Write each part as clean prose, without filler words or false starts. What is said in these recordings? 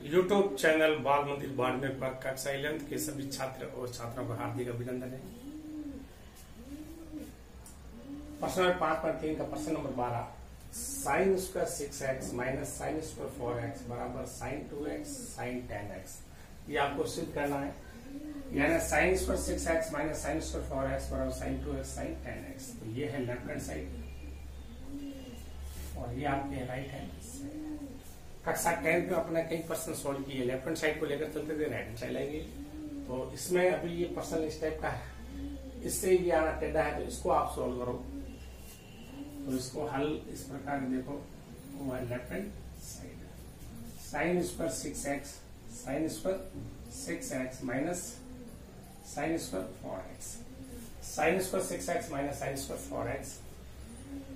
YouTube channel बाल मंदिर बाड़मेर पर कक्षा 11 के सभी छात्र और छात्राओं का हार्दिक अभिनंदन है। प्रश्न नंबर 5.3 का प्रश्न number 12, sign square 6x minus sine square 4x बराबर साइन 2x साइन 10x, ये आपको सिद्ध करना है। यानी sign square 6x minus sine square 4x बराबर साइन 2x साइन 10x। तो ये है लेफ्ट हैंड साइड और ये आपके राइट हैंड। कक्षा 10 पे अपने कई प्रश्न सोल्व किए, लेफ्ट हैंड साइड को लेकर चलते थे, राइट हैंड साइड लाएंगे। तो इसमें अभी ये प्रश्न इस टाइप का है, इससे ये आना टेढ़ा है, तो इसको आप सोल्व करो। तो इसको हल इस प्रकार देखो, वो left hand side, sign square 6x sign square 6x minus sine square 4x, sine square 6x minus sine square 4x।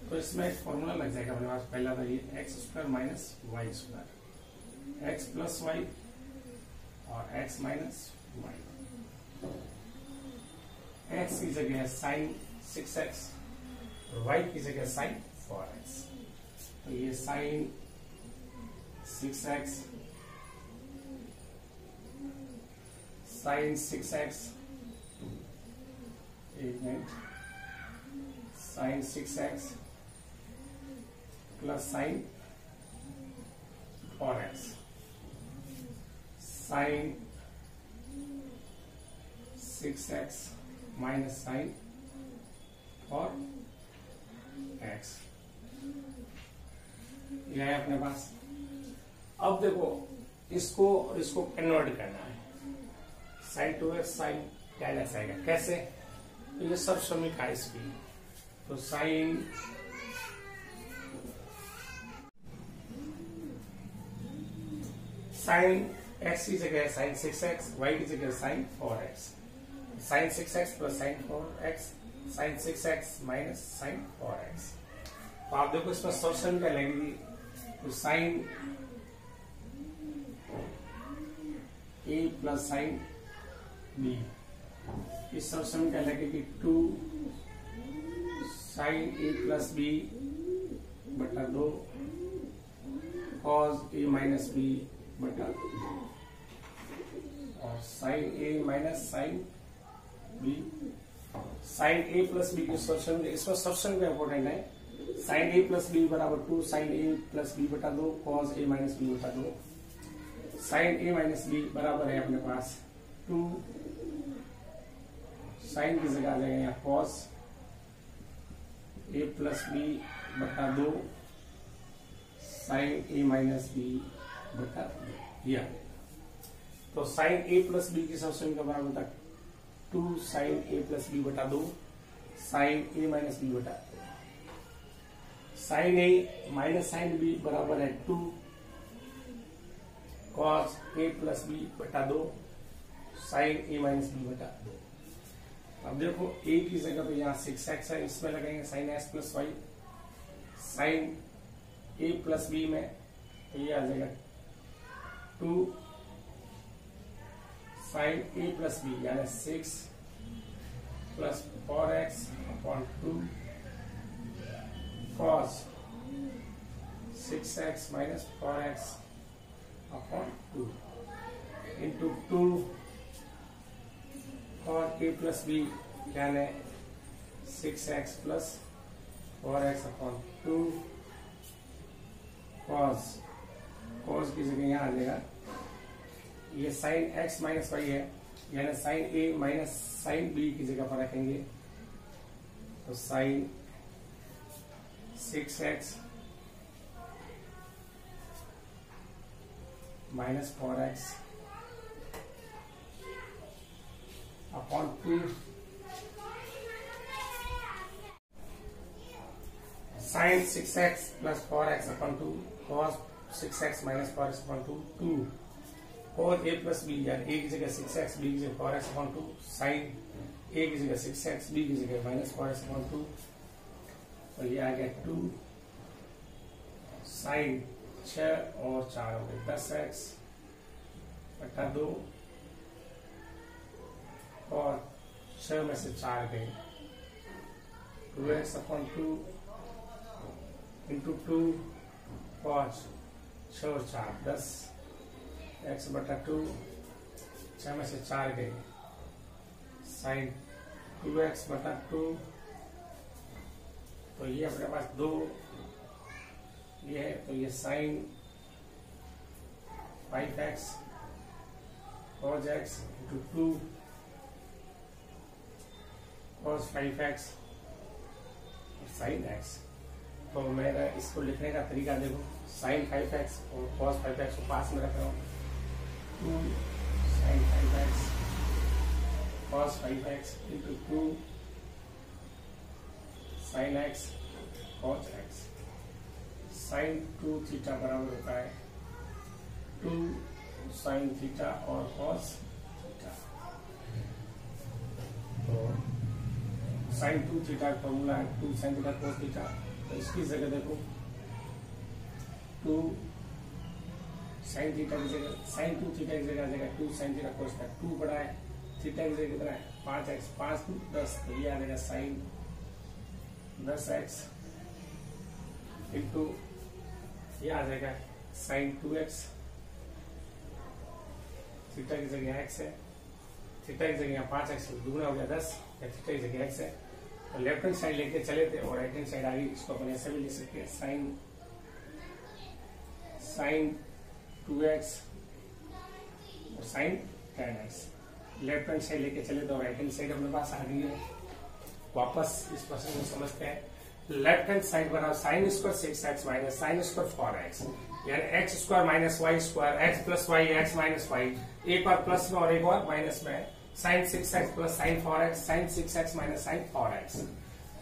तो इसमें एक फॉर्मूला लग जाएगा अपने पास। पहला तो ये X square minus Y square, x plus Y और एक्स माइनस वाई। एक्स की जगह है साइन 6x और वाई की जगह साइन 4x। तो ये साइन 6x साइन 6x, एक minute, sine 6x plus sine 4x, sine 6x minus sine 4x, यह है अपने पास। अब देखो इसको कन्वर्ट करना है, साइन 2x साइन 10x आएगा। कैसे? ये सब श्रमिक है इसकी। तो साइन x की जगह साइन 6x, y की जगह sine 4x, sine 6x plus sine 4x, sine 6x minus sine 4x। तो आप देखो इसमें सोल्यूशन क्या लगेगी, तो sine a plus sine b, इस सोल्यूशन क्या लगेगी 2 साइन a प्लस b बटा 2 कॉस a माइनस b बटा, और sine a minus sine b, sine a plus b की सोल्यूशन, इसमें सोल्यूशन क्या इंपोर्टेंट है। साइन a प्लस b बराबर 2 साइन a प्लस b बटा 2 कॉस a माइनस b बटा 2। साइन a माइनस b बराबर है अपने पास 2 साइन की जगह आ जाएगा यहाँ कॉस a प्लस b बटा 2 साइन a माइनस b बटा दिया। तो साइन a प्लस बी की सोल्यूशन का बराबर था 2 साइन a प्लस बी बटा 2 साइन a माइनस बी बटा, sine a minus sine b बराबर है 2 कॉस a प्लस बी बटा 2 साइन a माइनस बी बटा 2। अब देखो a की जगह पे यहाँ 6x है, इसमें लगाएंगे sine s plus Y, sine a plus B में तो ये आ जाएगा 2 साइन a प्लस बी यानी 6 plus 4x upon 2 cos 6x minus 4x upon 2 into 2 cos a plus B यानी 6x plus 4x upon 2 cos की जगह यहाँ आ जाएगा, ये साइन x माइनस वाई है यानी sine a minus sine b की जगह पर रखेंगे। तो sine 6x minus 4x upon 2 sine 6x plus 4x upon 2 cos 6x minus 4x upon 2 cos a plus b यानी a की जगह 6x b की जगह 4x अपॉन 2 साइन a की जगह 6x b की जगह माइनस 4x अपॉन 2। तो ये आ गया 2 साइन 6 और 4 हो गए 10x बटा 2 और 6 में से 4 गए 2x अपॉन 2 इंटू 2 5 6 और 4 10 x/2, 6 में से 4 गए, साइन 2x/2, तो ये अपने पास 2 ये है, तो ये sine 5x cos x into 2 cos 5x sine x। तो मेरा इसको लिखने का तरीका देखो, साइन 5x और cos 5x को पास में रख रहा हूँ, 2 sine 5x cos 5x into 2 sine x cos x, sine 2 theta बराबर होता है 2 साइन थीटा और cos थीटा। तो साइन 2 थीटा का फॉर्मूला है 2 साइन थीटा cos थीटा, तो इसकी जगह देखो 2 साइन थीटा की जगह साइन 2 थीटा की जगह आ जाएगा 2 साइन थीटा cos थीटा, 2 बड़ा है, थीटा की जगह कितना है 5x, 5 2 10, तो ये आ जाएगा साइन 10x इंटू ये आ जाएगा साइन 2x, थीटा की जगह x है, थीटा की जगह 5x दुगना हो गया 10, या थीटा की जगह x है, तो लेफ्ट हैंड साइड लेके चले थे और राइट हैंड साइड आ गई, इसको अपन ऐसे भी लिख सकते हैं साइन 2x और sign 10x, left hand side लेके चले तो राइट हैंड साइड अपने पास आ गई है। वापस इस प्रश्न को समझते हैं, लेफ्ट हैंड साइड बराबर sine square 6x minus sine square 4x, यानी x square minus Y square, x plus Y x minus Y, एक बार प्लस में और एक बार माइनस में, sine 6x plus sine 4x, sine 6x minus sine 4x,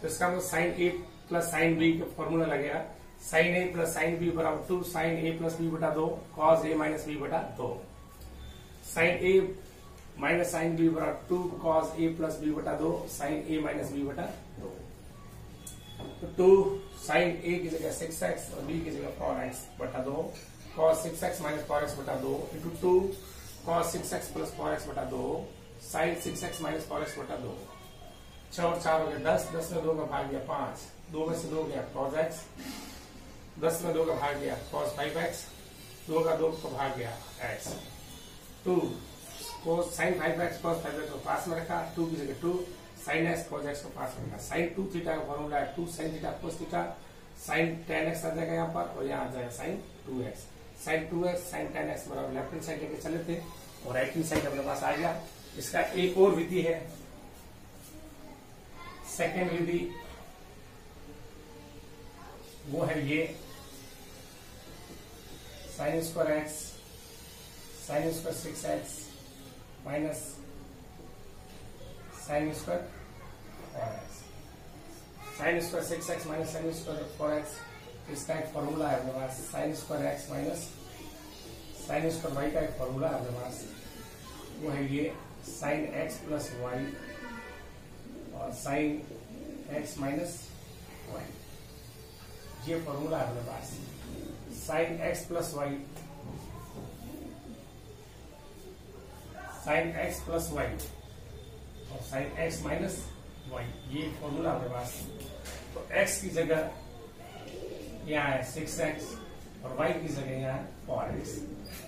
तो इसका मतलब sine a plus sine b का फॉर्मूला लगेगा, sine a plus sine b बराबर 2 साइन a प्लस b बटा 2 कॉस a माइनस b बटा 2, sine a minus sine b बराबर 2 cos a plus b बटा 2 साइन a माइनस b बटा 2, तो 2 sine a की जगह 6x और b की जगह 4x बटा 2 कॉस 6x माइनस 4x बटा 2 into 2 cos 6x plus 4x बटा 2 साइन 6x माइनस 4x बटा 2, 6 और 4 हो गया 10, 10 में 2 का भाग गया 5, 2 में से 2 गया cos x, 10 में 2 का भाग गया cos 5x, 2 का 2 का भाग गया x, 2 cos sign 5x cos 5x को पास में रखा, 2 की जगह 2 साइन x cos x को पास में रखा, साइन 2 थीटा का फॉर्मूला है 2 sine theta cos theta, sine 10x आ जाएगा यहाँ पर और यहाँ आ जाएगा sign 2x, sign 2x sign 10x बराबर लेफ्ट हैंड साइड लेके चले थे और राइट हैंड साइड अपने पास आ गया। इसका एक और विधि है, सेकेंड विधि, वो है ये sine square x sine square 6x minus sine square 4x, sine square 6x minus sine square 4x, इसका एक फॉर्मूला है अपने पास, sine square x minus sine square y का एक फॉर्मूला है अपने पास, वो है ये साइन x प्लस वाई और साइन x माइनस वाई, ये फॉर्मूला है अपने पास, sine x plus Y sine x plus Y और साइन x माइनस वाई, ये फॉर्मूला अपने पास। तो x की जगह यहाँ है 6x और y की जगह यहाँ है 4x,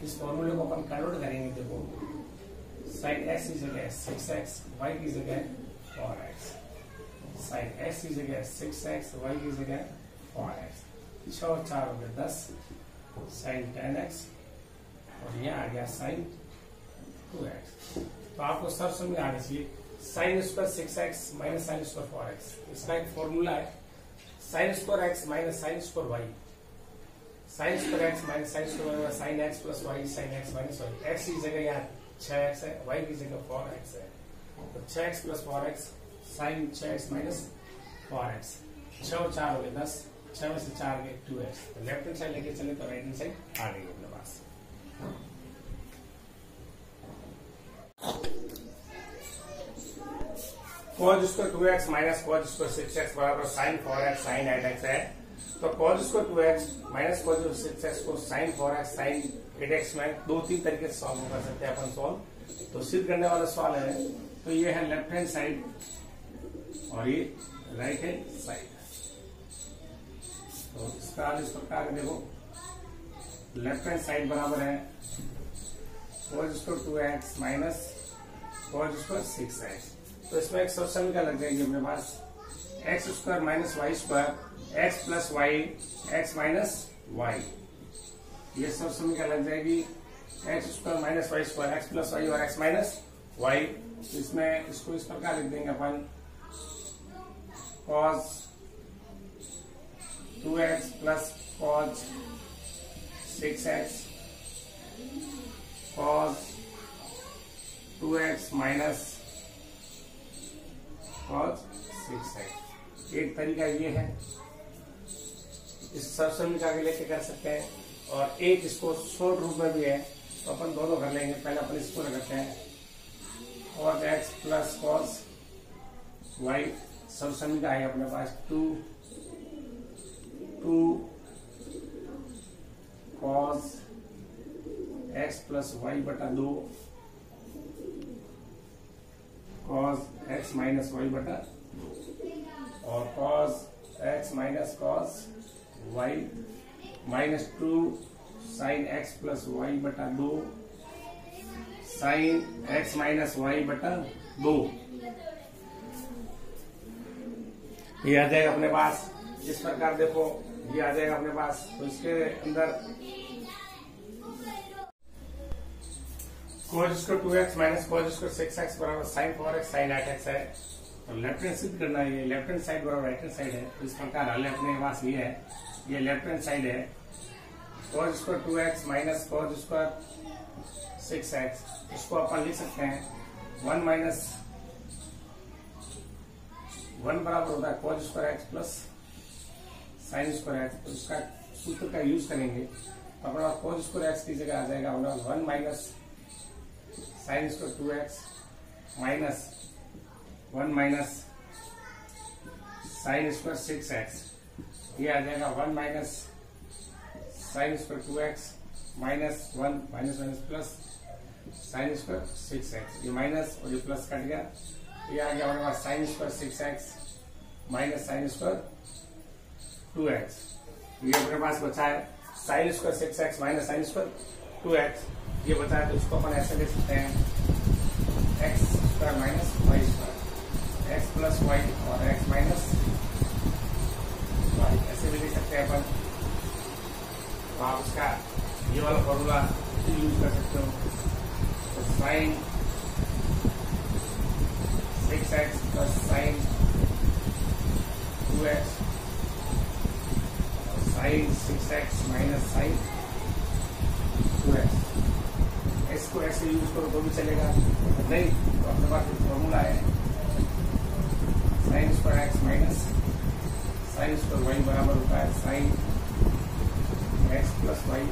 इस फॉर्मूले को अपन कन्वर्ट करेंगे, देखो साइन x की जगह 6x y की जगह 4x, साइन x की जगह 6x y की जगह 4x, 6 और 4 हो गया 10 साइन 10x और यहाँ आ गया साइन 2x। तो आपको सब समझ आना चाहिए, sine square 6x minus sine square 4x, इसका एक फॉर्मूला है sine square x minus sine square y, sine square x minus sine square y, sine x plus y sine x minus y, x की जगह यहाँ 6x है, y की जगह 4x है, तो 6x plus 4x sine 6x minus 4x, 6 और 4 हो गए 10, 6 में से 4 गए 2x, तो लेफ्ट हैंड साइड लेके चले तो राइट हैंड साइड आ गई अपने पास। cos square 2x minus cos square 6x बराबर साइन 4x साइन 8x है, तो cos square 2x minus cos 6x को साइन 4x साइन 8x में 2-3 तरीके से सॉल्व कर सकते हैं अपन सॉल्व। तो सिद्ध करने वाला सवाल है, तो ये है लेफ्ट हैंड साइड और ये राइट हैंड साइड। तो इसका इस प्रकार देखो, लेफ्ट हैंड साइड बराबर है cos square 2x minus cos square 6x। तो इसमें एक सोल्यूशन क्या लग जाएगी अपने पास, x square minus Y square x plus y x minus y. ये सोल्यूशन क्या लग जाएगी, x square minus Y square x plus Y और एक्स माइनस वाई। इसमें इसको इस प्रकार लिख देंगे अपन, cos 2x plus cos 6x cos 2x minus cos 6x। एक तरीका ये है, इस सोल्यूशन में आगे लेके कर सकते हैं, और एक इसको शॉर्ट रूप में भी है, तो अपन दोनों कर लेंगे। पहले अपन इसको लगाते हैं, cos x plus cos y। Solution का है अपने पास 2 cos x प्लस वाई बटा 2 cos x माइनस वाई बटा 2, और cos x minus cos y minus 2 sin x plus y बटा 2 sin x माइनस वाई बटा 2। ये आ जाएगा अपने पास इस प्रकार, देखो ये आ जाएगा अपने पास। तो इसके अंदर cos square 2x minus cos square 6x बराबर sin 4x sin 8x है। तो लेफ्ट हैंड सिद्ध करना है, ये लेफ्ट हैंड साइड बराबर राइट हैंड साइड है। तो इस प्रकार हल अपने पास ये है, ये लेफ्ट हैंड साइड है, cos square 2x minus cos square 6x। इसको अपन लिख सकते हैं 1 माइनस 1 बराबर होता है cos square x plus sin square x। तो इसका सूत्र का यूज करेंगे, तो अपने पास cos स्क्वायर x की जगह आ जाएगा 1 minus sin square 2x minus 1 minus sin square 6x। ये आ जाएगा 1 minus sin square 2x minus 1 minus minus plus sin square 6x। ये माइनस और ये प्लस कट गया, ये आ गया हमारे पास sin square 6x minus sin square 2x। ये अपने पास बचा है sin square 6x minus sin square 2x, ये बचा है। तो इसको अपन ऐसे लिख सकते हैं x square minus Y square x plus Y और x माइनस वाई, ऐसे भी लिख सकते हैं अपन। तो आप उसका ये वाला फॉर्मूला यूज कर सकते हो। तो sin 6x plus sin 2x और sin 6x minus sin 2x। इसको ऐसे यूज करो तो भी चलेगा, नहीं तो अपने पास एक फॉर्मूला है sin square x minus sin square y बराबर होता है sin x plus y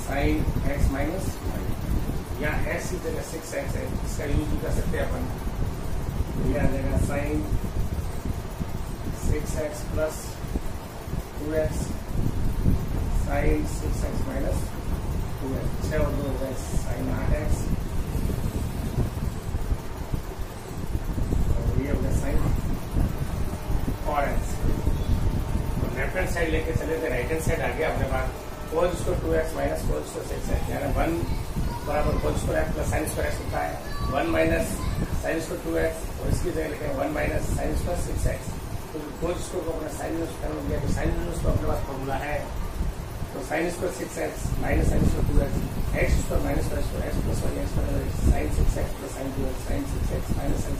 sin x minus y। यहाँ x की जगह 6x है, इसका यूज भी कर सकते हैं अपन। ये आ जाएगा sin 6x plus 2x sin 6x minus 6 और 2 हो गए sin 8x, और ये हो गया sin 4x। तो लेफ्ट हैंड साइड लेके चले थे, राइट हैंड साइड आ गया अपने पास cos square 2x minus cos square 6x, यानी 1 बराबर cos square x plus sin square x होता है 1 माइनस sin स्क्वायर 2x, और इसकी जगह लिखेंगे 1 माइनस sin स्क्वायर 6x। तो cos स्क्वायर को अपने sin यूज कर लिया, तो sin यूज को अपने पास फॉर्मूला है। तो sin square 6x minus sin square 2x x square minus y square x plus y x बराबर sin 6x plus sin 2x sin 6x minus sin।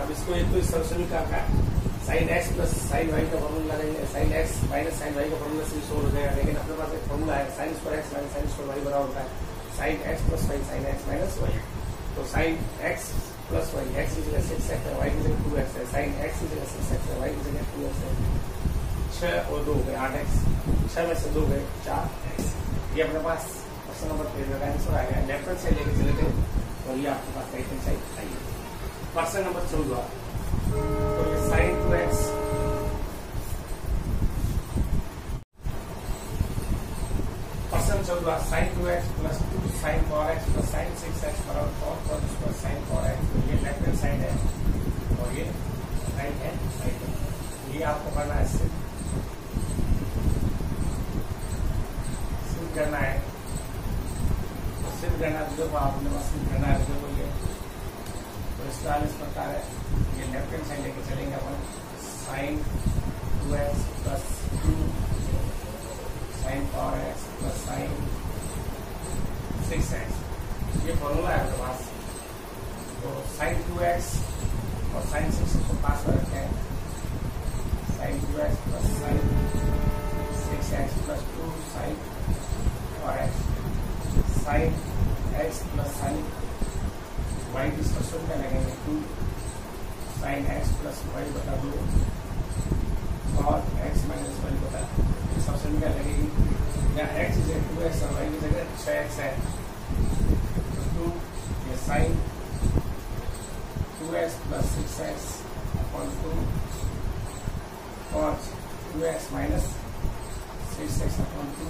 अब इसको एक तो इस सोल्यूशन का sin x plus sin y का formula लगाएंगे, sin x minus sin y का फॉर्मूला से सोल्व हो जाएगा। लेकिन अपने पास एक फॉर्मूला है sin square x minus sin square y बराबर होता है sin x plus y sin x minus y। तो sin x plus y x की जगह 6x है, y की जगह 2x है, sin x की जगह 6x है, y की जगह 2x है। 6 और 2 हो गए 8x, 6 में से 2 गए 4x। ये अपने पास क्वेश्चन नंबर 13 का आंसर आ गया। लेफ्ट हैंड साइड लेके चले थे, और ये आपके पास राइट हैंड साइड आई है। क्वेश्चन नंबर 14, तो ये sin 2x question 14 sin 2x plus 2 sin 4x plus sin 6x बराबर 4 cos स्क्वायर sin 4x। तो ये लेफ्ट हैंड साइड है और ये राइट हैंड साइड है। ये आपको करना है, सिद्ध करना है। ग्रेनाइजर को आपने बस ग्रेनाइजर को लिया तो इसका इस प्रकार है। ये लेफ्ट हैंड साइड लेके चलेंगे अपन sine 2x plus 2 sine 4x plus sine 6x, ये फॉर्मूला है आपके पास। तो साइन 2x और साइन 6 को पास में रखें, sine 2x plus sine 6x plus 2 sine 4x, sine x plus sine y की सब्सिट्यूट में लगेंगे 2 साइन x प्लस y बटा 2 और x माइनस y बटा सब्सिट्यूट में लगेगी। यहाँ x इज 2x और y की जगह 6x है, तो 2 ये sign 2x plus 6x upon 2 और 2x minus 6x upon 2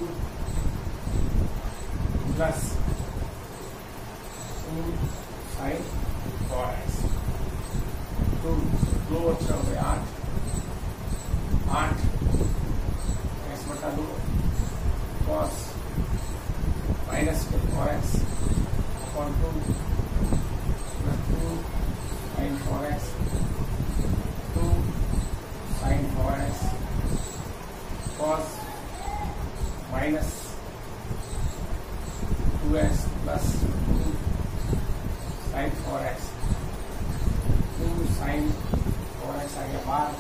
plus 2 sine 4x, 2 अच्छा हो गया 8 x बटा 2 cos minus 4x upon 2 plus 2 sine 4x 2 sine 4x cos minus 2x plus 2 sine 4x 2 sine 4x आ गया बाहर,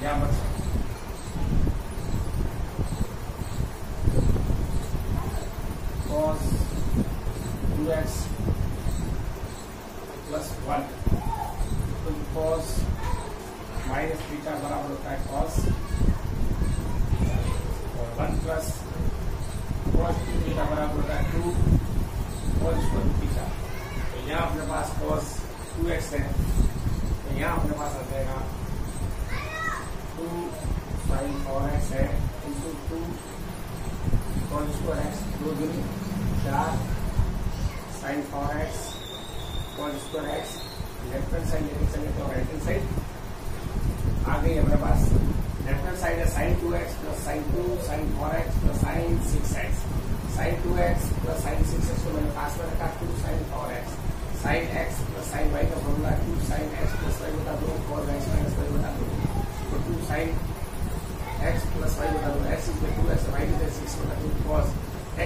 यहाँ बचा cos 2x प्लस 1, तो cos माइनस थीटा बराबर होता है cos और 1 प्लस cos 2 थीटा बराबर होता है 2 cos स्क्वायर थीटा। तो यहाँ अपने पास cos 2x है, तो यहाँ अपने पास आ जाएगा 2 साइन 4x है इंटू 2 cos स्क्वायर x, 2 दूनी 4 sine 4x cos square x, left hand side लेके चले तो राइट हैंड साइड आ गई हमारे पास। लेफ्ट हैंड साइड है sine 2x plus sine 2 sine 4x plus sine 6x, sine 2x plus sine 6x को मैंने पास में रखा 2 sine 4x, sine x plus sine y का formula 2 sine x plus y बटा 2 cos x माइनस y बटा 2, तो 2 साइन x प्लस y बटा 2, x is 2x y is 6 बटा 2 cos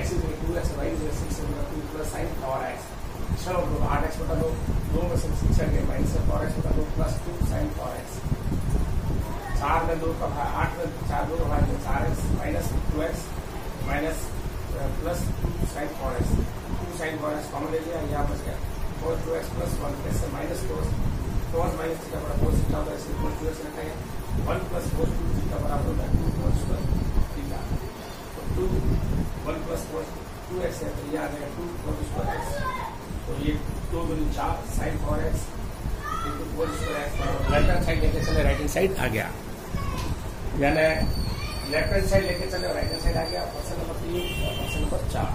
x is 2x y is 6 बटा 2 plus sine 4x। चलो 8x बटा 2, 2 में से 6 गए माइनस 4x बटा 2 प्लस 2 साइन 4x, 4 में 2 का 8 में 4 2 का 4x minus 2x minus plus 2 sine 4x, 2 sine 4x common ले लिया, यहाँ बच गया cos 2x प्लस 1 ऐसे माइनस cos माइनस थीटा बराबर cos थीटा होता है, इसलिए cos 2x रखा है 1 प्लस cos 2 थीटा बराबर होता है 2 cos स्क्वायर थीटा, तो 2 1 प्लस cos 2x है, तो ये आ जाएगा 2 cos स्क्वायर x, तो ये 2 दूनी 4 sine 4x into cos square x बराबर राइट हैंड साइड लेके चले राइट हैंड साइड आ गया, यानी लेफ्ट हैंड साइड लेके चले राइट हैंड साइड आ गया। क्वेश्चन नंबर 3 और क्वेश्चन नंबर 4।